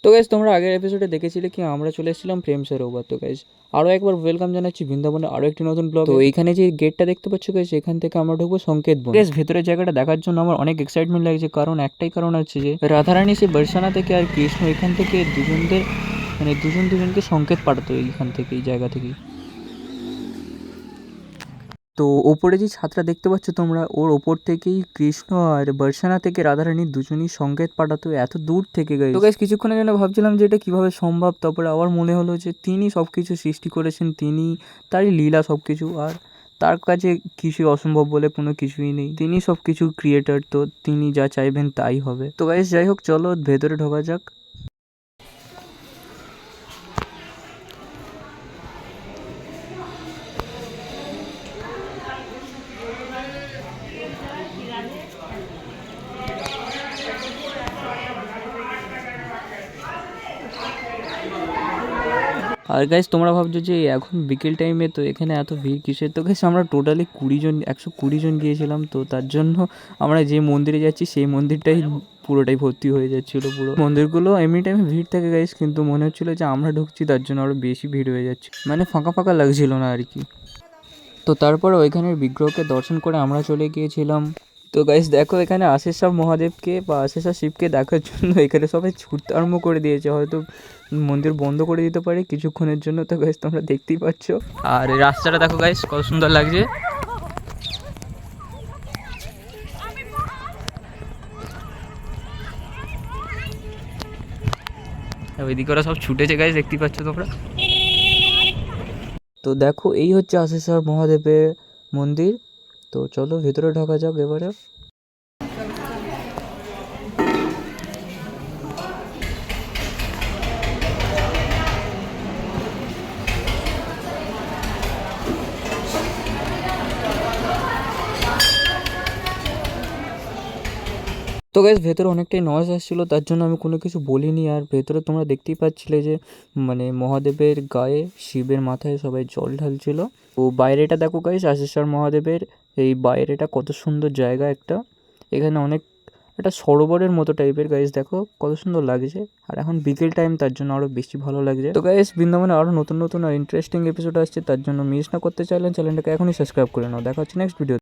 তো গাইজ তোমরা আগের এপিসোডে দেখেছিলে কি আমরা চলে এসেছিলাম প্রেম সরোবর। তো গাইজ আরও একবার ওয়েলকাম জানাচ্ছি বৃন্দাবনের আরও একটি নতুন ব্লগ। তো এইখানে যে গেটটা দেখতে পাচ্ছ গাইজ, এখান থেকে আমরা ঢুকবো সংকেত বন। গাইজ ভেতরের জায়গাটা দেখার জন্য আমার অনেক এক্সাইটমেন্ট লাগছে, কারণ একটাই কারণ আছে যে রাধারানী সে বর্ষানা থেকে আর কৃষ্ণ এখান থেকে দুজনদের দুজনকে সংকেত পাঠাতো এইখান থেকে, এই জায়গা থেকেই। তো ওপরে যে ছাদটা দেখতে পাচ্ছ তোমরা, ওর ওপর থেকেই কৃষ্ণ আর বর্ষানা থেকে রাধারানী দুজনই সংকেত পাঠাতো এত দূর থেকে। গাইস তো গাইস কিছুক্ষণের জন্য ভাবছিলাম যে এটা কিভাবে সম্ভব, তারপরে আবার মনে হলো যে তিনি সব কিছু সৃষ্টি করেছেন, তিনি তারই লীলা সব কিছু, আর তার কাছে কিছুই অসম্ভব বলে কোনো কিছুই নেই। তিনি সব কিছু ক্রিয়েটার, তো তিনি যা চাইবেন তাই হবে। তো গাইস যাই হোক, চলো ভেতরে ঢোকা যাক। আর গাইস তোমরা ভাবছো যে এখন বিকেল টাইমে তো এখানে এত ভিড় কিসের। তো গাইস আমরা টোটালি 120 জন গিয়েছিলাম। তো তার জন্য আমরা যে মন্দিরে যাচ্ছি সেই মন্দিরটাই পুরোটাই ভর্তি হয়ে যাচ্ছিল। পুরো মন্দিরগুলো এমনি টাইমে ভিড় থাকে গাইস, কিন্তু মনে হচ্ছিলো যে আমরা ঢুকছি তার জন্য আরও বেশি ভিড় হয়ে যাচ্ছে, মানে ফাঁকা ফাঁকা লাগছিল না আর কি। তো তারপরে ওইখানের বিগ্রহকে দর্শন করে আমরা চলে গিয়েছিলাম। তো গাইস দেখো, এখানে আশেশ্বর মহাদেবকে বা আশেশ্বর শিবকে দেখার জন্য এখানে সবাই ছুটতে আরম্ভ করে দিয়েছে, হয়তো মন্দির বন্ধ করে দিতে পারে কিছুক্ষণের জন্য। তো গাইস তোমরা দেখতেই পাচ্ছ, আর এই রাস্তাটা দেখো গাইস কত সুন্দর লাগছে। ওইদিকে ওরা সব ছুটেছে গাইস, দেখতেই পাচ্ছ তোমরা। তো দেখো এই হচ্ছে আশেশ্বর মহাদেবের মন্দির। তো চলো ভেতরে ঢোকা যাক এবারে। তো গাইস ভেতরে অনেকটাই নয়েজ আসছিলো, তার জন্য আমি কোনো কিছু বলিনি। আর ভেতরে তোমরা দেখতেই পাচ্ছিলে যে মানে মহাদেবের গায়ে শিবের মাথায় সবাই জল ঢালছিল। তো বাইরেটা দেখো গাইস, আশেশ্বর মহাদেবের এই বাইরেটা কত সুন্দর জায়গা একটা। এখানে অনেক একটা সরোবরের মতো টাইপের গাইস, দেখো কত সুন্দর লাগছে। আর এখন বিকেল টাইম, তার জন্য আরও বেশি ভালো লাগছে। তো গাইস বৃন্দাবনে আরও নতুন নতুন আর ইন্টারেস্টিং এপিসোড আসছে, তার জন্য মিস না করতে চাইলেন চ্যানেলটাকে এখনই সাবস্ক্রাইব করে নাও। দেখা হচ্ছে নেক্সট ভিডিও।